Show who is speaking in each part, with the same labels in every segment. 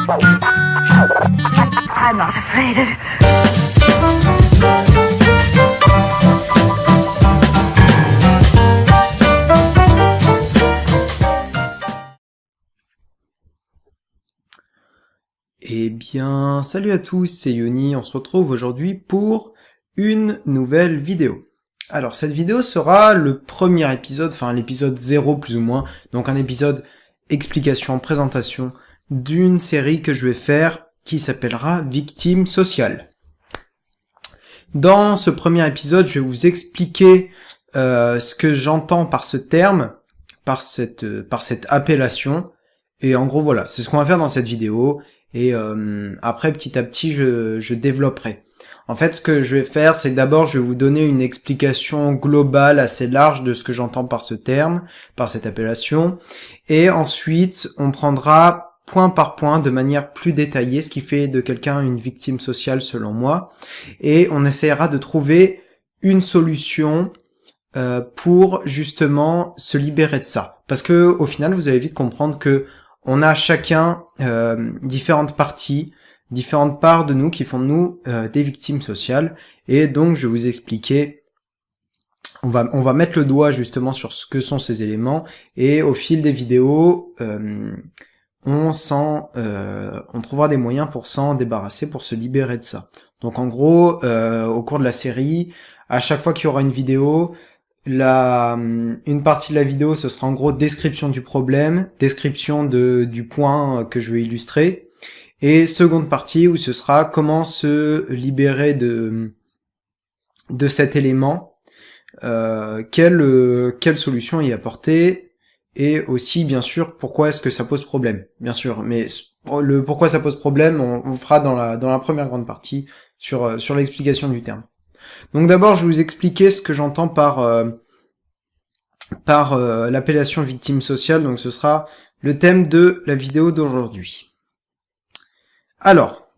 Speaker 1: I'm not afraid of...
Speaker 2: Eh bien, salut à tous, c'est Yoni, on se retrouve aujourd'hui pour une nouvelle vidéo. Alors, cette vidéo sera le premier épisode, enfin l'épisode 0 plus ou moins, donc un épisode explication, présentation d'une série que je vais faire qui s'appellera Victime sociale. Dans ce premier épisode, je vais vous expliquer ce que j'entends par ce terme, par cette appellation, et en gros voilà, c'est ce qu'on va faire dans cette vidéo. Et après, petit à petit, je développerai. En fait, ce que je vais faire, c'est que d'abord, je vais vous donner une explication globale assez large de ce que j'entends par ce terme, par cette appellation. Et ensuite, on prendra point par point, de manière plus détaillée, ce qui fait de quelqu'un une victime sociale selon moi. Et on essaiera de trouver une solution pour justement se libérer de ça. Parce que au final, vous allez vite comprendre que on a chacun différentes parties, différentes parts de nous qui font de nous des victimes sociales. Et donc, je vais vous expliquer, on va mettre le doigt justement sur ce que sont ces éléments. Et au fil des vidéos, on trouvera des moyens pour s'en débarrasser, pour se libérer de ça. Donc en gros, au cours de la série, à chaque fois qu'il y aura une vidéo, une partie de la vidéo, ce sera en gros description du problème, description du point que je vais illustrer, et seconde partie où ce sera comment se libérer de cet élément, quelle solution y apporter, et aussi bien sûr pourquoi est-ce que ça pose problème, bien sûr. Mais le pourquoi ça pose problème, on fera dans la première grande partie sur l'explication du terme. Donc d'abord, je vais vous expliquer ce que j'entends par l'appellation victime sociale. Donc ce sera le thème de la vidéo d'aujourd'hui. Alors,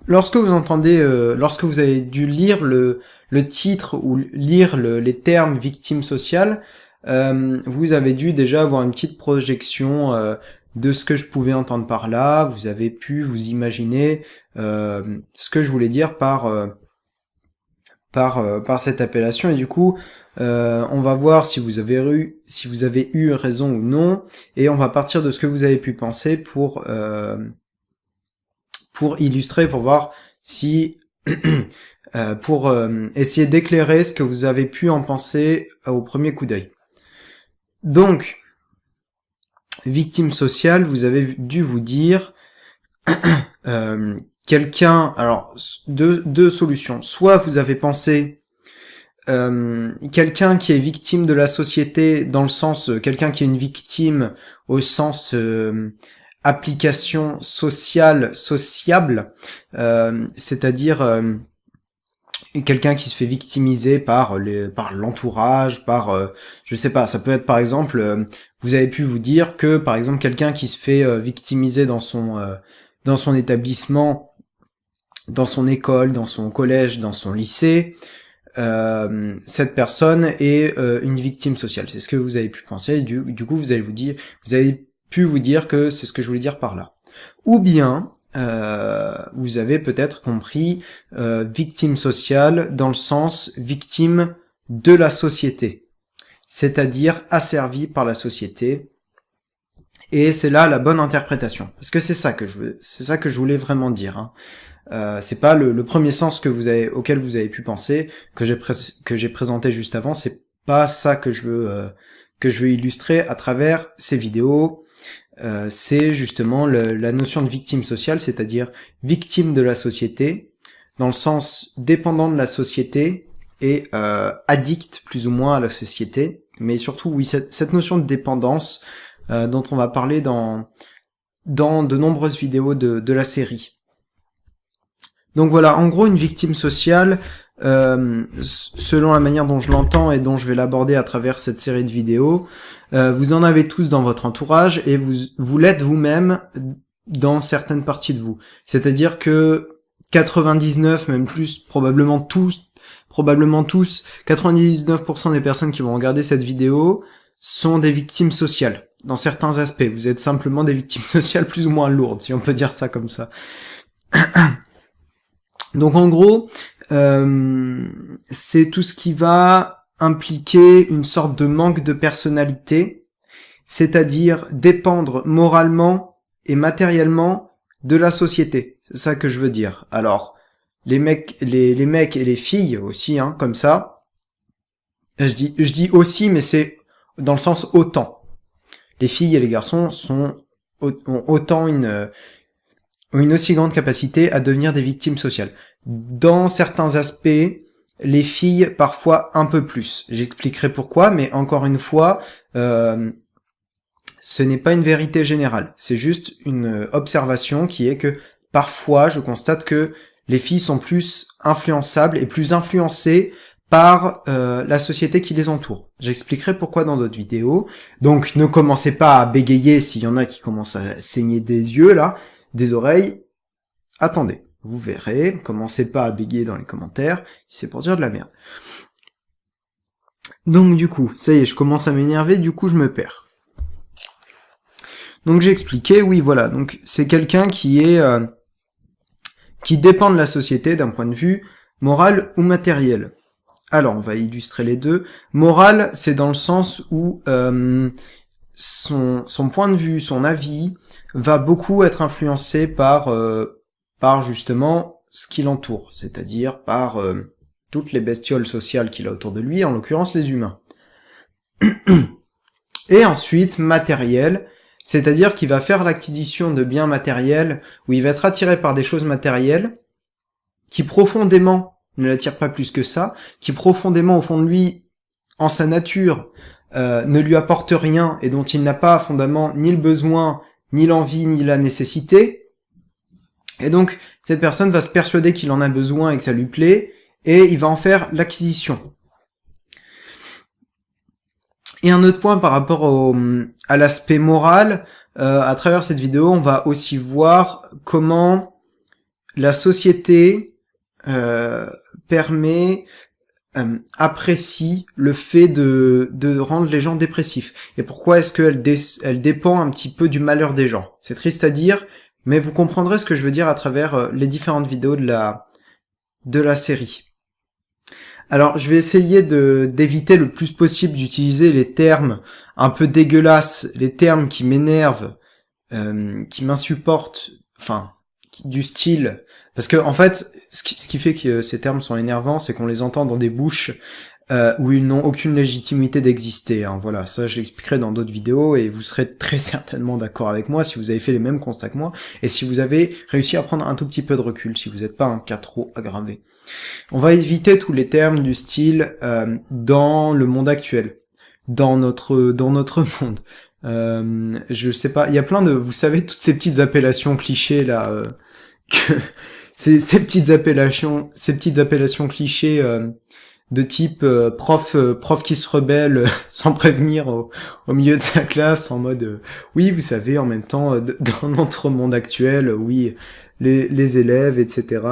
Speaker 2: lorsque vous avez dû lire le titre ou lire les termes victime sociale, vous avez dû déjà avoir une petite projection de ce que je pouvais entendre par là. Vous avez pu vous imaginer ce que je voulais dire par cette appellation, et du coup on va voir si vous avez eu raison ou non, et on va partir de ce que vous avez pu penser pour illustrer, pour voir si pour essayer d'éclairer ce que vous avez pu en penser au premier coup d'œil. Donc, victime sociale, vous avez dû vous dire quelqu'un, alors deux solutions. Soit vous avez pensé quelqu'un qui est victime de la société, dans le sens quelqu'un qui est une victime au sens application sociable, c'est-à-dire quelqu'un qui se fait victimiser par l'entourage, je sais pas, ça peut être par exemple, vous avez pu vous dire que par exemple quelqu'un qui se fait victimiser dans son établissement, dans son école, dans son collège, dans son lycée, cette personne est une victime sociale. C'est ce que vous avez pu penser. Du coup, vous avez pu vous dire que c'est ce que je voulais dire par là. Ou bien, vous avez peut-être compris victime sociale dans le sens victime de la société, c'est-à-dire asservie par la société. Et c'est là la bonne interprétation, parce que c'est ça que je voulais vraiment dire. Hein. C'est pas le premier sens auquel vous avez pu penser, que j'ai présenté juste avant. C'est pas ça que je veux illustrer à travers ces vidéos. C'est justement la notion de victime sociale, c'est-à-dire victime de la société, dans le sens dépendant de la société et addict plus ou moins à la société. Mais surtout, oui, cette notion de dépendance dont on va parler dans de nombreuses vidéos de la série. Donc voilà, en gros, une victime sociale, selon la manière dont je l'entends et dont je vais l'aborder à travers cette série de vidéos, vous en avez tous dans votre entourage et vous l'êtes vous-même dans certaines parties de vous. C'est-à-dire que 99, même plus, probablement tous, 99% des personnes qui vont regarder cette vidéo sont des victimes sociales. dans certains aspects. Vous êtes simplement des victimes sociales plus ou moins lourdes, si on peut dire ça comme ça. Donc en gros, c'est tout ce qui va impliquer une sorte de manque de personnalité, c'est-à-dire dépendre moralement et matériellement de la société. C'est ça que je veux dire. Alors, les mecs et les filles aussi, hein, comme ça. Je dis aussi, mais c'est dans le sens autant. Les filles et les garçons ont autant une aussi grande capacité à devenir des victimes sociales. Dans certains aspects, les filles parfois un peu plus. J'expliquerai pourquoi, mais encore une fois, ce n'est pas une vérité générale. C'est juste une observation qui est que parfois, je constate que les filles sont plus influençables et plus influencées par la société qui les entoure. J'expliquerai pourquoi dans d'autres vidéos. Donc ne commencez pas à bégayer s'il y en a qui commencent à saigner des yeux là, des oreilles. Attendez, vous verrez. Commencez pas à bégayer dans les commentaires, c'est pour dire de la merde. Donc du coup, ça y est, je commence à m'énerver, du coup je me perds. Donc j'ai expliqué, oui voilà, donc c'est quelqu'un qui dépend de la société d'un point de vue moral ou matériel. Alors, on va illustrer les deux. Moral, c'est dans le sens où son point de vue, son avis, va beaucoup être influencé par justement ce qui l'entoure, c'est-à-dire par toutes les bestioles sociales qu'il a autour de lui, en l'occurrence les humains. Et ensuite, matériel, c'est-à-dire qu'il va faire l'acquisition de biens matériels, où il va être attiré par des choses matérielles, qui profondément ne l'attire pas plus que ça, qui profondément au fond de lui, en sa nature, ne lui apporte rien et dont il n'a pas fondamentalement ni le besoin, ni l'envie, ni la nécessité. Et donc, cette personne va se persuader qu'il en a besoin et que ça lui plaît, et il va en faire l'acquisition. Et un autre point par rapport à l'aspect moral, à travers cette vidéo, on va aussi voir comment la société apprécie le fait de rendre les gens dépressifs. Et pourquoi est-ce qu'elle dépend un petit peu du malheur des gens. C'est triste à dire, mais vous comprendrez ce que je veux dire à travers les différentes vidéos de la série. Alors, je vais essayer d'éviter le plus possible d'utiliser les termes un peu dégueulasses, les termes qui m'énervent, qui m'insupportent, enfin, du style. Parce que, en fait, ce qui fait que ces termes sont énervants, c'est qu'on les entend dans des bouches où ils n'ont aucune légitimité d'exister. Hein. Voilà, ça je l'expliquerai dans d'autres vidéos et vous serez très certainement d'accord avec moi si vous avez fait les mêmes constats que moi et si vous avez réussi à prendre un tout petit peu de recul, si vous n'êtes pas un cas trop aggravé. On va éviter tous les termes du style dans le monde actuel, dans notre monde. Je sais pas, il y a plein de, vous savez, toutes ces petites appellations clichés là, que ces petites appellations clichés de type prof qui se rebelle sans prévenir au milieu de sa classe en mode oui vous savez en même temps dans notre monde actuel oui les élèves etc.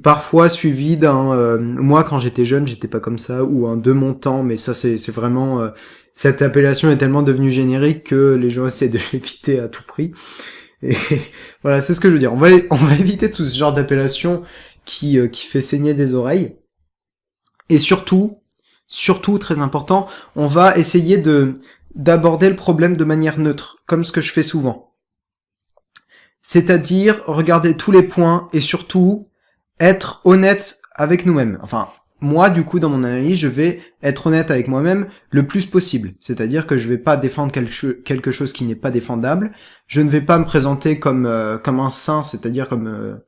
Speaker 2: Parfois suivi d'un moi quand j'étais jeune j'étais pas comme ça ou un de mon temps mais ça c'est vraiment cette appellation est tellement devenue générique que les gens essaient de l'éviter à tout prix. Et voilà, c'est ce que je veux dire. On va éviter tout ce genre d'appellation qui fait saigner des oreilles. Et surtout, très important, on va essayer d'aborder le problème de manière neutre, comme ce que je fais souvent. C'est-à-dire regarder tous les points et surtout être honnête avec nous-mêmes. Enfin, moi, du coup, dans mon analyse, je vais être honnête avec moi-même le plus possible. C'est-à-dire que je vais pas défendre quelque chose qui n'est pas défendable. Je ne vais pas me présenter comme un saint, c'est-à-dire comme...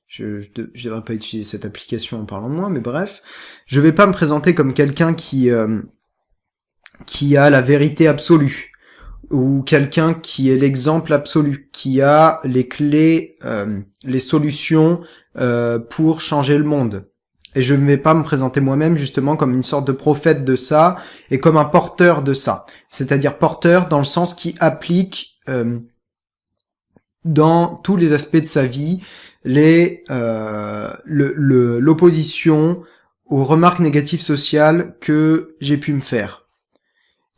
Speaker 2: je devrais pas utiliser cette application en parlant de moi, mais bref. Je vais pas me présenter comme quelqu'un qui a la vérité absolue. Ou quelqu'un qui est l'exemple absolu, qui a les clés, les solutions pour changer le monde. Et je ne vais pas me présenter moi-même justement comme une sorte de prophète de ça et comme un porteur de ça. C'est-à-dire porteur dans le sens qui applique dans tous les aspects de sa vie l'opposition aux remarques négatives sociales que j'ai pu me faire.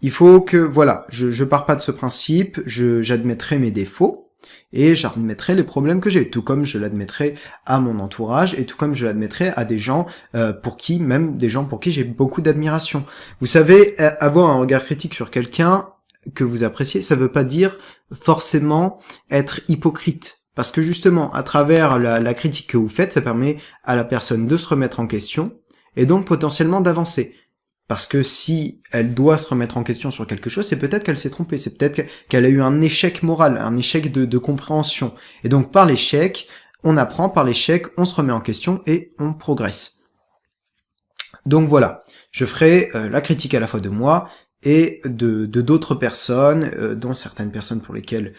Speaker 2: il faut que, voilà, je pars pas de ce principe, j'admettrai mes défauts, et j'admettrai les problèmes que j'ai, tout comme je l'admettrai à mon entourage, et tout comme je l'admettrai à des gens même des gens pour qui j'ai beaucoup d'admiration. Vous savez, avoir un regard critique sur quelqu'un que vous appréciez, ça veut pas dire forcément être hypocrite. Parce que justement, à travers la critique que vous faites, ça permet à la personne de se remettre en question, et donc potentiellement d'avancer. Parce que si elle doit se remettre en question sur quelque chose, c'est peut-être qu'elle s'est trompée, c'est peut-être qu'elle a eu un échec moral, un échec de compréhension. Et donc par l'échec, on apprend, par l'échec, on se remet en question et on progresse. Donc voilà, je ferai la critique à la fois de moi et de d'autres personnes, dont certaines personnes pour lesquelles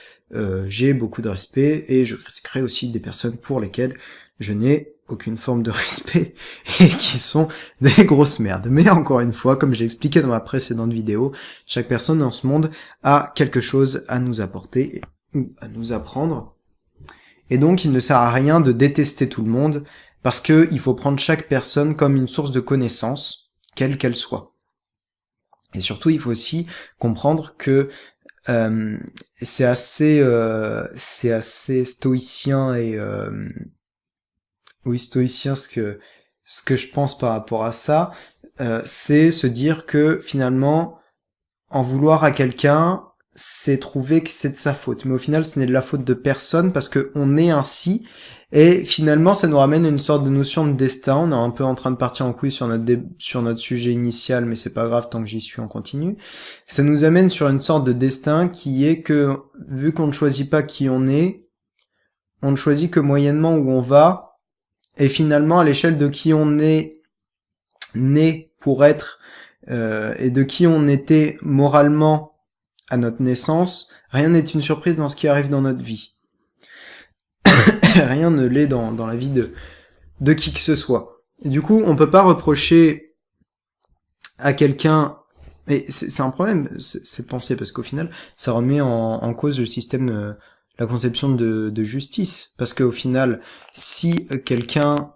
Speaker 2: j'ai beaucoup de respect, et je critiquerai aussi des personnes pour lesquelles je n'ai aucune forme de respect et qui sont des grosses merdes. Mais encore une fois, comme je l'ai expliqué dans ma précédente vidéo, chaque personne dans ce monde a quelque chose à nous apporter ou à nous apprendre. Et donc, il ne sert à rien de détester tout le monde parce que il faut prendre chaque personne comme une source de connaissance, quelle qu'elle soit. Et surtout, il faut aussi comprendre que c'est assez stoïcien et oui, stoïcien, ce que je pense par rapport à ça, c'est se dire que finalement, en vouloir à quelqu'un, c'est trouver que c'est de sa faute. Mais au final, ce n'est de la faute de personne parce que on est ainsi. Et finalement, ça nous ramène à une sorte de notion de destin. On est un peu en train de partir en couille sur notre sujet initial, mais c'est pas grave tant que j'y suis, on continue. Ça nous amène sur une sorte de destin qui est que, vu qu'on ne choisit pas qui on ne choisit que moyennement où on va. Et finalement, à l'échelle de qui on est né pour être et de qui on était moralement à notre naissance, rien n'est une surprise dans ce qui arrive dans notre vie. Rien ne l'est dans la vie de qui que ce soit. Et du coup, on peut pas reprocher à quelqu'un... Et c'est un problème, cette pensée, parce qu'au final, ça remet en cause le système... la conception de justice, parce qu'au final, si quelqu'un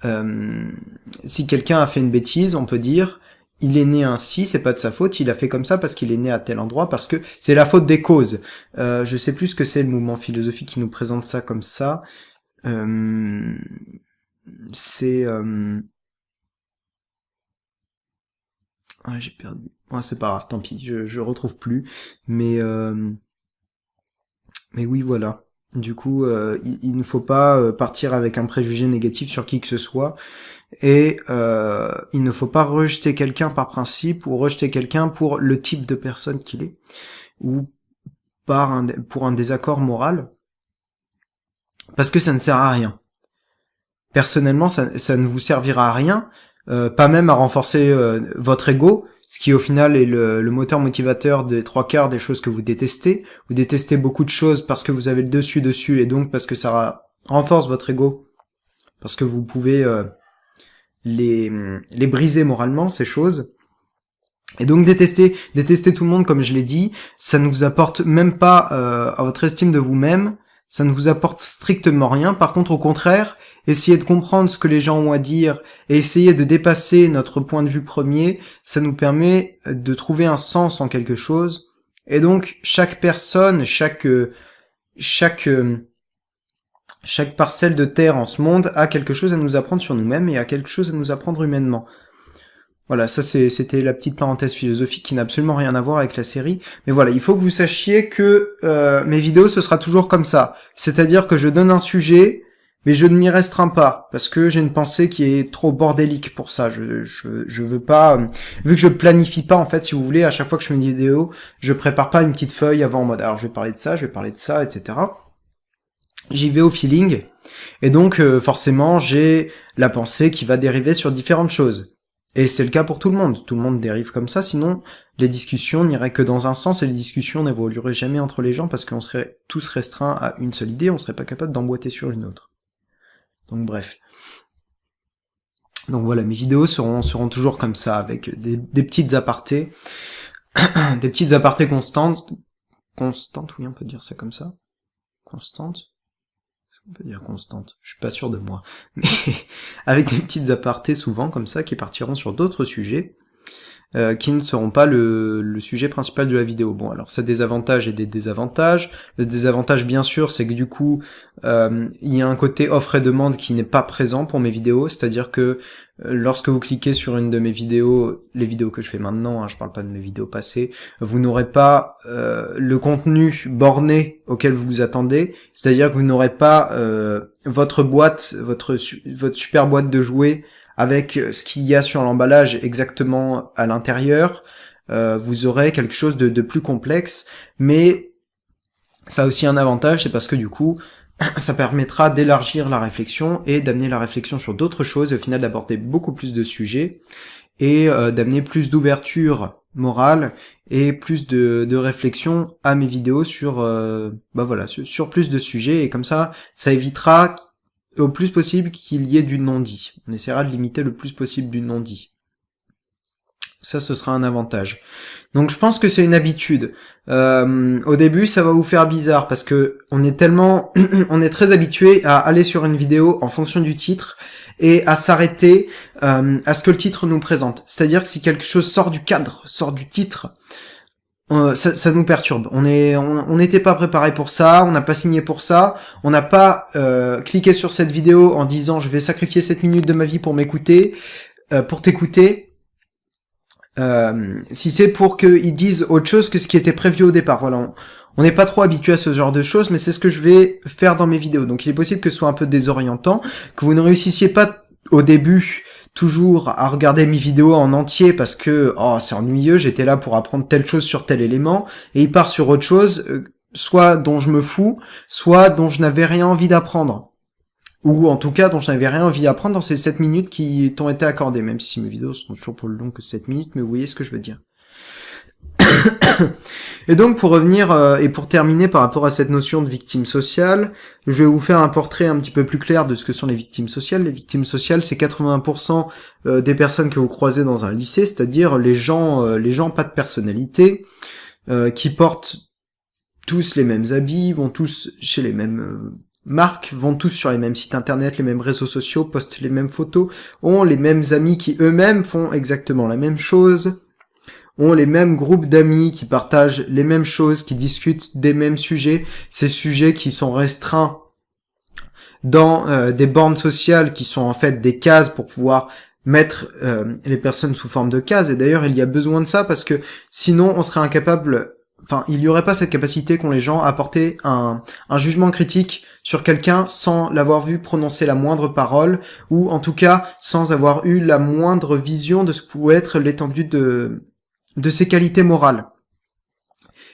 Speaker 2: a fait une bêtise, on peut dire il est né ainsi, c'est pas de sa faute, il a fait comme ça parce qu'il est né à tel endroit, parce que c'est la faute des causes. Je sais plus ce que c'est le mouvement philosophique qui nous présente ça comme ça. C'est j'ai perdu. Ouais, c'est pas grave, tant pis, je retrouve plus. Mais oui, voilà. Du coup, il ne faut pas partir avec un préjugé négatif sur qui que ce soit, et il ne faut pas rejeter quelqu'un par principe, ou rejeter quelqu'un pour le type de personne qu'il est, ou pour un désaccord moral, parce que ça ne sert à rien. Personnellement, ça ne vous servira à rien, pas même à renforcer votre ego, ce qui au final est le moteur motivateur des 3/4 des choses que vous détestez. Vous détestez beaucoup de choses parce que vous avez le dessus, et donc parce que ça renforce votre ego, parce que vous pouvez les briser moralement, ces choses. Et donc détester tout le monde, comme je l'ai dit, ça ne vous apporte même pas à votre estime de vous-même, ça ne vous apporte strictement rien. Par contre, au contraire, essayez de comprendre ce que les gens ont à dire et essayez de dépasser notre point de vue premier, ça nous permet de trouver un sens en quelque chose. Et donc, chaque personne, chaque parcelle de terre en ce monde a quelque chose à nous apprendre sur nous-mêmes et a quelque chose à nous apprendre humainement. Voilà, ça c'était la petite parenthèse philosophique qui n'a absolument rien à voir avec la série. Mais voilà, il faut que vous sachiez que mes vidéos, ce sera toujours comme ça. C'est-à-dire que je donne un sujet, mais je ne m'y restreins pas, parce que j'ai une pensée qui est trop bordélique pour ça. Je veux pas... vu que je planifie pas, en fait, si vous voulez, à chaque fois que je fais une vidéo, je prépare pas une petite feuille avant en mode, alors je vais parler de ça, etc. J'y vais au feeling, et donc forcément, j'ai la pensée qui va dériver sur différentes choses. Et c'est le cas pour tout le monde dérive comme ça, sinon les discussions n'iraient que dans un sens et les discussions n'évolueraient jamais entre les gens parce qu'on serait tous restreints à une seule idée, on serait pas capable d'emboîter sur une autre. Donc bref. Donc voilà, mes vidéos seront toujours comme ça, avec des petites apartés, des petites apartés constantes, oui on peut dire ça comme ça, constantes. On peut dire constante, je suis pas sûr de moi, mais avec des petites apartés souvent comme ça qui partiront sur d'autres sujets, qui ne seront pas le sujet principal de la vidéo. Bon, alors ça a des avantages et des désavantages. Le désavantage, bien sûr, c'est que du coup, il y a un côté offre et demande qui n'est pas présent pour mes vidéos, c'est-à-dire que lorsque vous cliquez sur une de mes vidéos, les vidéos que je fais maintenant, hein, je parle pas de mes vidéos passées, vous n'aurez pas le contenu borné auquel vous vous attendez, c'est-à-dire que vous n'aurez pas votre boîte, votre super boîte de jouets avec ce qu'il y a sur l'emballage exactement à l'intérieur. Vous aurez quelque chose de plus complexe, mais ça a aussi un avantage, c'est parce que du coup, ça permettra d'élargir la réflexion et d'amener la réflexion sur d'autres choses, et au final d'aborder beaucoup plus de sujets, et d'amener plus d'ouverture morale et plus de réflexion à mes vidéos sur sur plus de sujets, et comme ça évitera au plus possible qu'il y ait du non-dit. On essaiera de limiter le plus possible du non-dit. Ça, ce sera un avantage. Donc je pense que c'est une habitude. Au début, ça va vous faire bizarre parce que on est très habitué à aller sur une vidéo en fonction du titre et à s'arrêter à ce que le titre nous présente. C'est-à-dire que si quelque chose sort du cadre, sort du titre, ça nous perturbe. On n'était pas préparé pour ça, on n'a pas signé pour ça, on n'a pas cliqué sur cette vidéo en disant je vais sacrifier 7 minutes de ma vie pour m'écouter, pour t'écouter. Si c'est pour qu'ils disent autre chose que ce qui était prévu au départ. Voilà, on n'est pas trop habitué à ce genre de choses, mais c'est ce que je vais faire dans mes vidéos. Donc il est possible que ce soit un peu désorientant, que vous ne réussissiez pas au début toujours à regarder mes vidéos en entier parce que c'est ennuyeux, j'étais là pour apprendre telle chose sur tel élément, et il part sur autre chose, soit dont je me fous, soit dont je n'avais rien envie d'apprendre. Ou en tout cas dont je n'avais rien envie d'apprendre dans ces 7 minutes qui t'ont été accordées, même si mes vidéos sont toujours plus longues que 7 minutes, mais vous voyez ce que je veux dire. Et donc pour revenir et pour terminer par rapport à cette notion de victime sociale, je vais vous faire un portrait un petit peu plus clair de ce que sont les victimes sociales. Les victimes sociales, c'est 80% des personnes que vous croisez dans un lycée, c'est-à-dire les gens pas de personnalité, qui portent tous les mêmes habits, vont tous chez les mêmes marques, vont tous sur les mêmes sites internet, les mêmes réseaux sociaux, postent les mêmes photos, ont les mêmes amis qui eux-mêmes font exactement la même chose, ont les mêmes groupes d'amis qui partagent les mêmes choses, qui discutent des mêmes sujets, ces sujets qui sont restreints dans des bornes sociales qui sont en fait des cases pour pouvoir mettre les personnes sous forme de cases. Et d'ailleurs, il y a besoin de ça parce que sinon, on serait incapable... Enfin, il n'y aurait pas cette capacité qu'ont les gens à porter un jugement critique sur quelqu'un sans l'avoir vu prononcer la moindre parole, ou en tout cas sans avoir eu la moindre vision de ce que pouvait être l'étendue de ses qualités morales.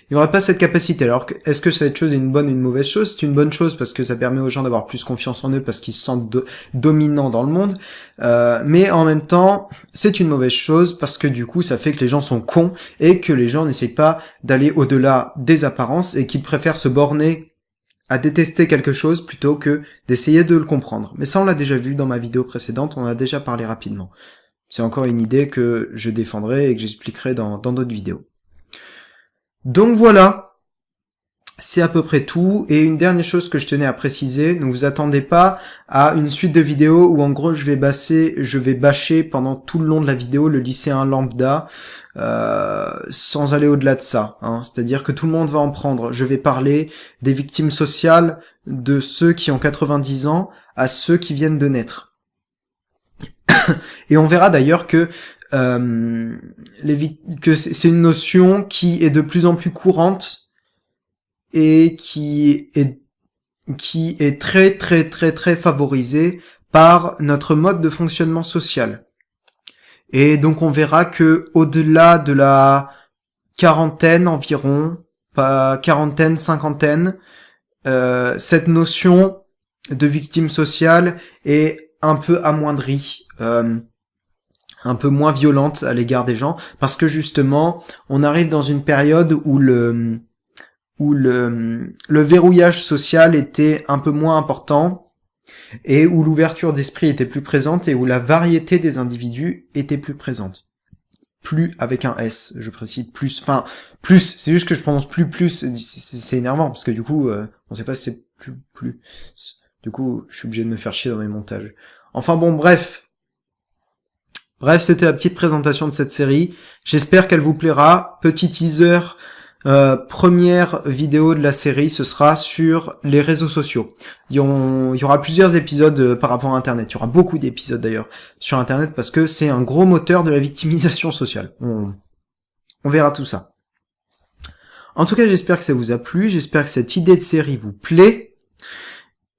Speaker 2: Il n'y aurait pas cette capacité. Alors, est-ce que cette chose est une bonne ou une mauvaise chose? C'est une bonne chose parce que ça permet aux gens d'avoir plus confiance en eux parce qu'ils se sentent dominants dans le monde. Mais en même temps, c'est une mauvaise chose parce que du coup, ça fait que les gens sont cons et que les gens n'essayent pas d'aller au-delà des apparences et qu'ils préfèrent se borner à détester quelque chose plutôt que d'essayer de le comprendre. Mais ça, on l'a déjà vu dans ma vidéo précédente, on en a déjà parlé rapidement. C'est encore une idée que je défendrai et que j'expliquerai dans d'autres vidéos. Donc voilà, c'est à peu près tout. Et une dernière chose que je tenais à préciser, ne vous attendez pas à une suite de vidéos où en gros je vais bâcher pendant tout le long de la vidéo le lycéen lambda, sans aller au-delà de ça. C'est-à-dire que tout le monde va en prendre. Je vais parler des victimes sociales, de ceux qui ont 90 ans à ceux qui viennent de naître. Et on verra d'ailleurs que c'est une notion qui est de plus en plus courante et qui est très très très très favorisée par notre mode de fonctionnement social. Et donc on verra que au-delà de la quarantaine environ, pas quarantaine, cinquantaine, cette notion de victime sociale est un peu amoindrie, un peu moins violente à l'égard des gens, parce que justement, on arrive dans une période où le verrouillage social était un peu moins important, et où l'ouverture d'esprit était plus présente, et où la variété des individus était plus présente. Plus avec un S, je précise, plus, enfin, plus, c'est juste que je prononce plus, c'est énervant, parce que du coup, on sait pas si c'est plus, du coup, je suis obligé de me faire chier dans mes montages. Enfin bon, bref, Bref, c'était la petite présentation de cette série. J'espère qu'elle vous plaira. Petit teaser, première vidéo de la série, ce sera sur les réseaux sociaux. Il y aura plusieurs épisodes par rapport à Internet. Il y aura beaucoup d'épisodes d'ailleurs sur Internet parce que c'est un gros moteur de la victimisation sociale. On verra tout ça. En tout cas, j'espère que ça vous a plu. J'espère que cette idée de série vous plaît.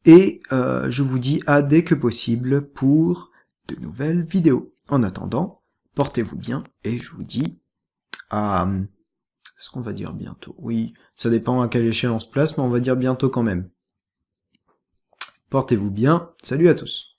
Speaker 2: Et je vous dis à dès que possible pour de nouvelles vidéos. En attendant, portez-vous bien et je vous dis à... Est-ce qu'on va dire bientôt? Oui, ça dépend à quelle échelle on se place, mais on va dire bientôt quand même. Portez-vous bien, salut à tous.